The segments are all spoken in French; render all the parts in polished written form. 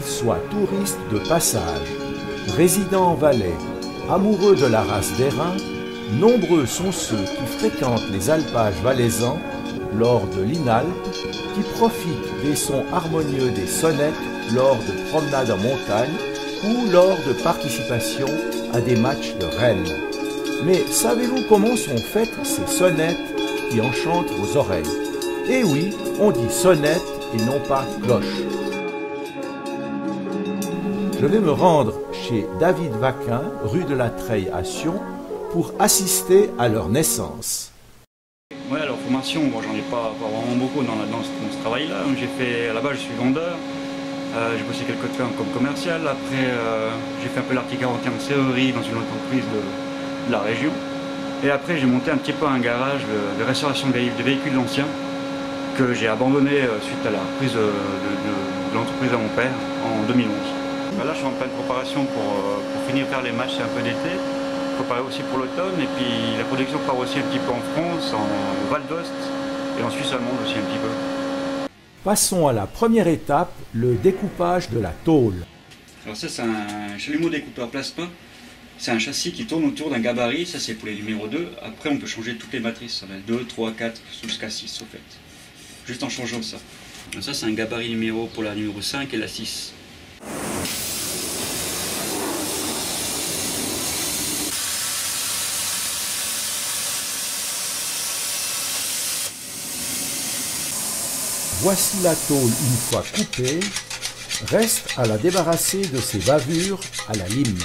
qu'ils soient touristes de passage, résidents en Valais, amoureux de la race d'airain, nombreux sont ceux qui fréquentent les alpages valaisans lors de l'Inalpe, qui profitent des sons harmonieux des sonnettes lors de promenades en montagne ou lors de participation à des matchs de rennes. Mais savez-vous comment sont faites ces sonnettes qui enchantent vos oreilles? Eh oui, on dit sonnette et non pas cloche. Je vais me rendre chez David Vaquin, rue de la Treille à Sion, pour assister à leur naissance. Ouais, alors formation, moi j'en ai pas vraiment beaucoup dans ce travail-là. J'ai fait, à la base je suis vendeur, j'ai bossé quelque temps comme commercial, après j'ai fait un peu l'article 41 en serrurerie dans une entreprise de la région. Et après j'ai monté un petit peu un garage de restauration de véhicules anciens que j'ai abandonné suite à la reprise de l'entreprise à mon père en 2011. Là je suis en pleine préparation pour finir faire les matchs un peu d'été. Préparer aussi pour l'automne, et puis la production part aussi un petit peu en France, en Val d'Ost et en Suisse allemande aussi un petit peu. Passons à la première étape, le découpage de la tôle. Alors ça c'est un chalumeau découpeur plasma, c'est un châssis qui tourne autour d'un gabarit, ça c'est pour les numéros 2, après on peut changer toutes les matrices, ça va être 2, 3, 4, jusqu'à 6 au fait, juste en changeant ça. Alors ça c'est un gabarit numéro pour la numéro 5 et la 6. Voici la tôle une fois coupée, reste à la débarrasser de ses bavures à la lime.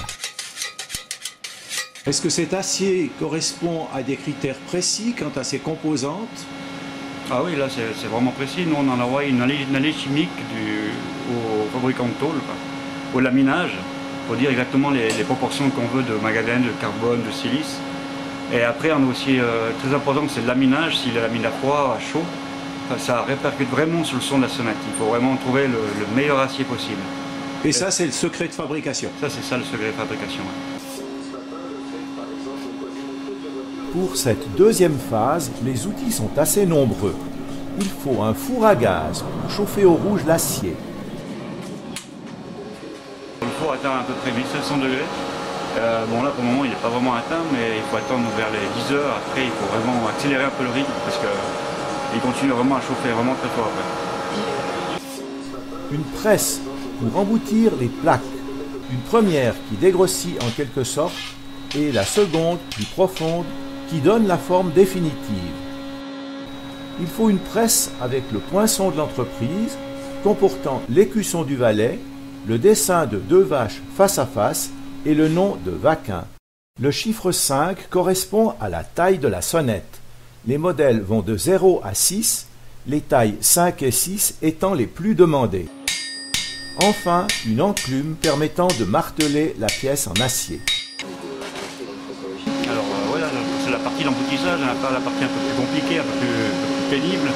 Est-ce que cet acier correspond à des critères précis quant à ses composantes? Ah oui, là c'est vraiment précis. Nous on en envoie une analyse chimique au fabricant de tôle, au laminage, pour dire exactement les proportions qu'on veut de manganèse, de carbone, de silice. Et après on a aussi, très important, c'est le laminage, s'il est laminé à froid, à chaud. Ça répercute vraiment sur le son de la sonnette. Il faut vraiment trouver le meilleur acier possible. Et ça, c'est le secret de fabrication. Ça, c'est ça le secret de fabrication. Pour cette deuxième phase, les outils sont assez nombreux. Il faut un four à gaz pour chauffer au rouge l'acier. Le four atteint à peu près 1700 degrés. Bon là pour le moment il n'est pas vraiment atteint, mais il faut attendre vers les 10 heures. Après il faut vraiment accélérer un peu le rythme parce que il continue vraiment à chauffer vraiment très fort après. Une presse pour emboutir les plaques. Une première qui dégrossit en quelque sorte et la seconde plus profonde qui donne la forme définitive. Il faut une presse avec le poinçon de l'entreprise comportant l'écusson du Valais, le dessin de 2 vaches face à face et le nom de Vaquin. Le chiffre 5 correspond à la taille de la sonnette. Les modèles vont de 0 à 6, les tailles 5 et 6 étant les plus demandées. Enfin, une enclume permettant de marteler la pièce en acier. Alors voilà, c'est la partie d'emboutissage, la partie un peu plus compliquée, un peu plus pénible.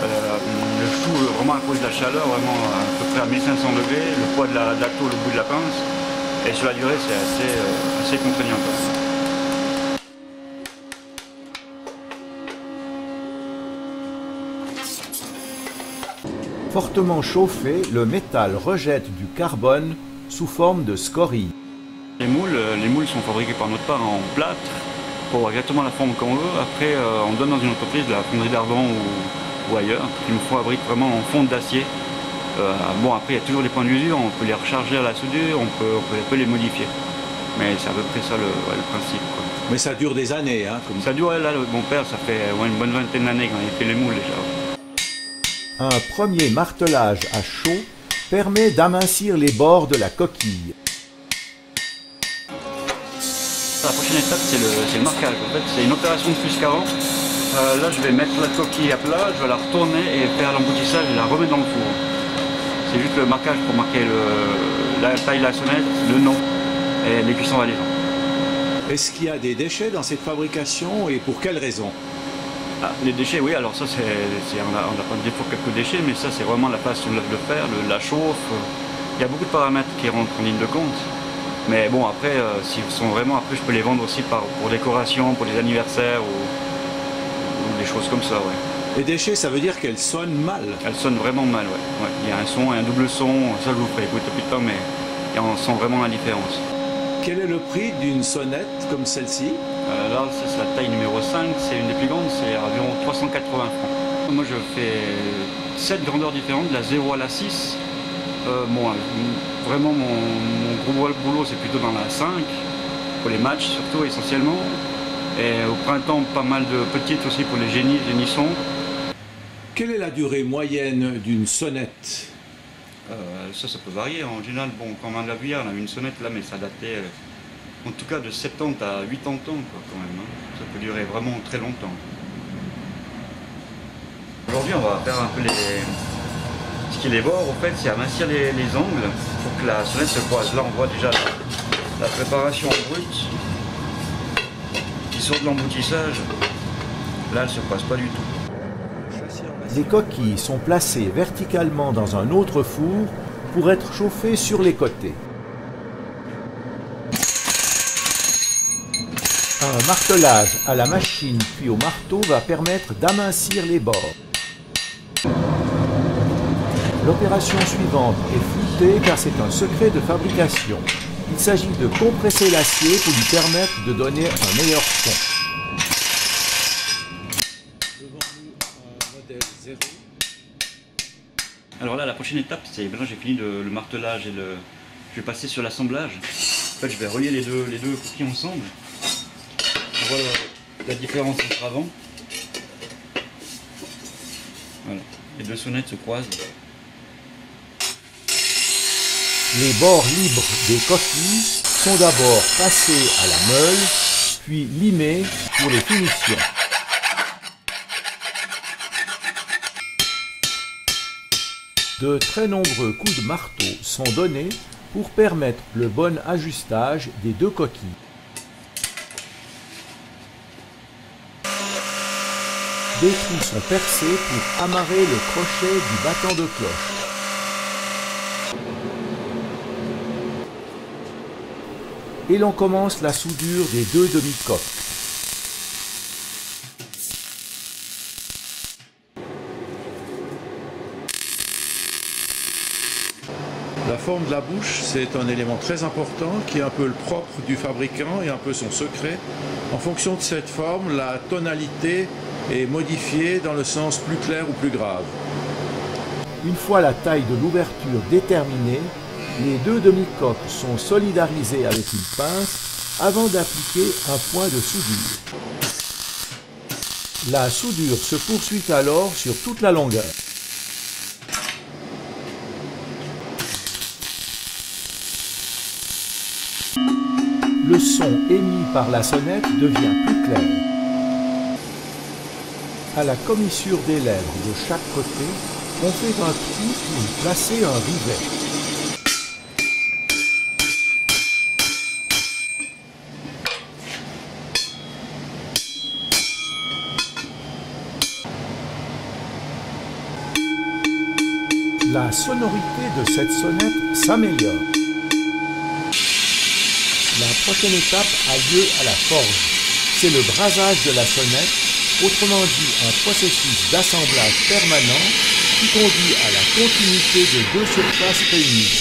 Le chou, vraiment à cause de la chaleur, vraiment à peu près à 1500 degrés, le poids de la tôle au bout de la pince, et sur la durée c'est assez contraignant. Fortement chauffé, le métal rejette du carbone sous forme de scorie. Les moules sont fabriqués par notre part en plâtre pour avoir exactement la forme qu'on veut. Après, on donne dans une entreprise, de la fonderie d'Ardon ou ailleurs, qui nous fabrique vraiment en fonte d'acier. Bon, après, il y a toujours des points d'usure, on peut les recharger à la soudure, on peut les modifier. Mais c'est à peu près ça le principe, quoi. Mais ça dure des années, hein, comme... Ça dure, là, mon père, ça fait une bonne vingtaine d'années quand il fait les moules déjà. Un premier martelage à chaud permet d'amincir les bords de la coquille. La prochaine étape, c'est le marquage. En fait, c'est une opération de plus qu'avant. Là, je vais mettre la coquille à plat, je vais la retourner et faire l'emboutissage et la remettre dans le four. C'est juste le marquage pour marquer la taille de la sonnette, le nom et les cuissons valaisantes. Est-ce qu'il y a des déchets dans cette fabrication et pour quelles raisons? Les déchets, oui, alors ça, on a pas de défaut quelques déchets, mais ça, c'est vraiment la façon de le faire, la chauffe. Il y a beaucoup de paramètres qui rentrent en ligne de compte. Mais bon, après, s'ils sont vraiment, après, je peux les vendre aussi pour décoration, pour les anniversaires ou des choses comme ça, ouais. Les déchets, ça veut dire qu'elles sonnent mal. Elles sonnent vraiment mal, ouais. Ouais. Il y a un son et un double son, ça je vous ferai écouter plus tard, mais on sent vraiment la différence. Quel est le prix d'une sonnette comme celle-ci? Là, c'est la taille numéro 5, c'est une des plus grandes, c'est environ 380 francs. Moi, je fais 7 grandeurs différentes, de la 0 à la 6. Vraiment, mon gros boulot, c'est plutôt dans la 5, pour les matchs surtout, essentiellement. Et au printemps, pas mal de petites aussi pour les génissons. Quelle est la durée moyenne d'une sonnette? Ça peut varier. En général, bon, quand on a de la bière, on a une sonnette là, mais ça datait en tout cas de 70 à 80 ans, quoi, quand même. Hein. Ça peut durer vraiment très longtemps. Aujourd'hui, on va faire un peu ce qui est les bords, en fait, c'est amincir les angles pour que la sonnette se croise. Là, on voit déjà la préparation en brut qui sort de l'emboutissage. Là, elle ne se croise pas du tout. Les coquilles sont placées verticalement dans un autre four pour être chauffées sur les côtés. Un martelage à la machine puis au marteau va permettre d'amincir les bords. L'opération suivante est floutée car c'est un secret de fabrication. Il s'agit de compresser l'acier pour lui permettre de donner un meilleur son. Alors là, la prochaine étape, c'est maintenant j'ai fini le martelage et je vais passer sur l'assemblage. En fait, je vais relier les deux coquilles ensemble. On voit la différence entre avant. Voilà, les deux sonnettes se croisent. Les bords libres des coquilles sont d'abord passés à la meule, puis limés pour les finitions. De très nombreux coups de marteau sont donnés pour permettre le bon ajustage des deux coquilles. Des trous sont percés pour amarrer le crochet du battant de cloche. Et l'on commence la soudure des deux demi-coques. La forme de la bouche, c'est un élément très important qui est un peu le propre du fabricant et un peu son secret. En fonction de cette forme, la tonalité est modifiée dans le sens plus clair ou plus grave. Une fois la taille de l'ouverture déterminée, les deux demi-coques sont solidarisées avec une pince avant d'appliquer un point de soudure. La soudure se poursuit alors sur toute la longueur. Le son émis par la sonnette devient plus clair. À la commissure des lèvres de chaque côté, on fait un trou pour y placer un rivet. La sonorité de cette sonnette s'améliore. La prochaine étape a lieu à la forge. C'est le brasage de la sonnette, autrement dit un processus d'assemblage permanent qui conduit à la continuité de deux surfaces réunies.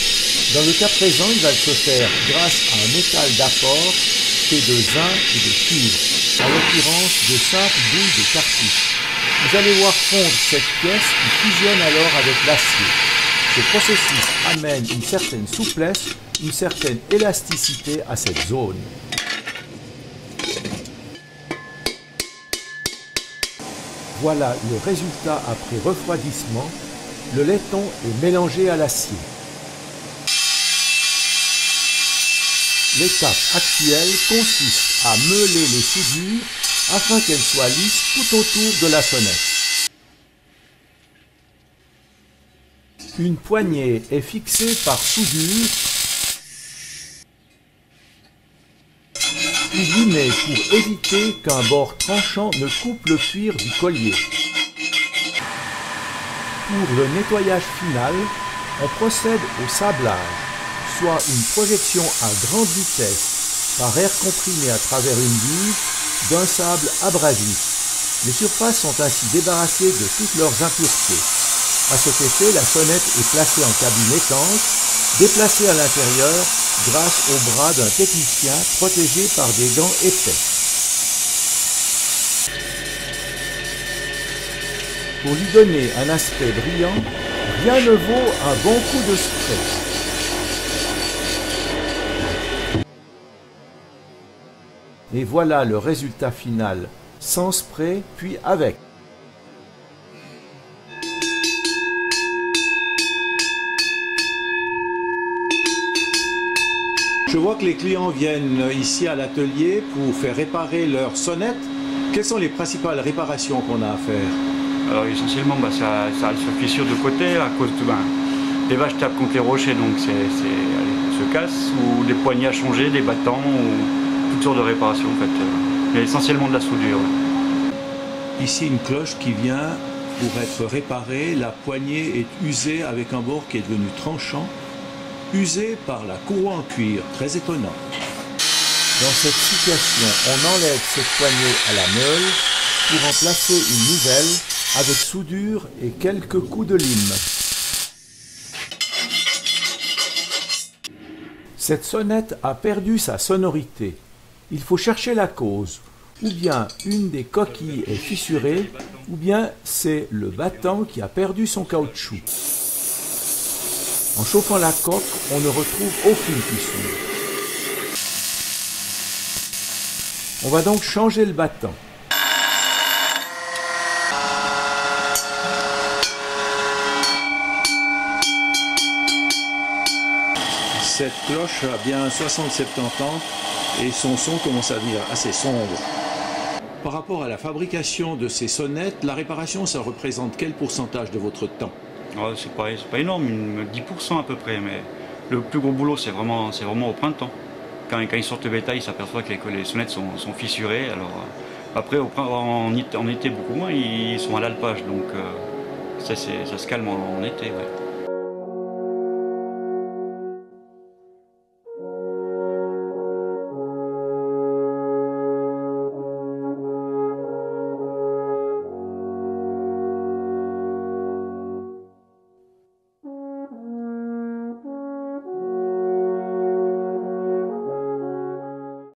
Dans le cas présent, il va se faire grâce à un métal d'apport fait de zinc et de cuivre, en l'occurrence de simples boules de cartouche. Vous allez voir fondre cette pièce qui fusionne alors avec l'acier. Ce processus amène une certaine souplesse, une certaine élasticité à cette zone. Voilà le résultat après refroidissement. Le laiton est mélangé à l'acier. L'étape actuelle consiste à meuler les soudures afin qu'elles soient lisses tout autour de la sonnette. Une poignée est fixée par soudure, puis limée pour éviter qu'un bord tranchant ne coupe le cuir du collier. Pour le nettoyage final, on procède au sablage, soit une projection à grande vitesse par air comprimé à travers une bulle d'un sable abrasif. Les surfaces sont ainsi débarrassées de toutes leurs impuretés. À cet effet, la sonnette est placée en cabine étanche, déplacée à l'intérieur grâce au bras d'un technicien protégé par des gants épais. Pour lui donner un aspect brillant, rien ne vaut un bon coup de spray. Et voilà le résultat final, sans spray puis avec. Je vois que les clients viennent ici à l'atelier pour faire réparer leur sonnette. Quelles sont les principales réparations qu'on a à faire? Alors essentiellement, ça se fissure de côté à cause des vaches tapent contre les rochers, donc elles se cassent, ou des poignées à changer, des battants, ou toutes sortes de réparations en fait. Mais essentiellement de la soudure. Ici une cloche qui vient pour être réparée. La poignée est usée avec un bord qui est devenu tranchant, usé par la courroie en cuir, très étonnant. Dans cette situation, on enlève cette poignée à la meule pour en placer une nouvelle avec soudure et quelques coups de lime. Cette sonnette a perdu sa sonorité. Il faut chercher la cause. Ou bien une des coquilles est fissurée, ou bien c'est le battant qui a perdu son caoutchouc. En chauffant la coque, on ne retrouve aucune fissure. On va donc changer le battant. Cette cloche a bien 60-70 ans et son son commence à devenir assez sombre. Par rapport à la fabrication de ces sonnettes, la réparation, ça représente quel pourcentage de votre temps? Oh, c'est pas énorme, 10% à peu près, mais le plus gros boulot c'est vraiment au printemps. Quand ils sortent le bétail, ils s'aperçoivent que les sonnettes sont fissurées. Alors, après, en été beaucoup moins, ils sont à l'alpage, donc ça se calme en été. Ouais.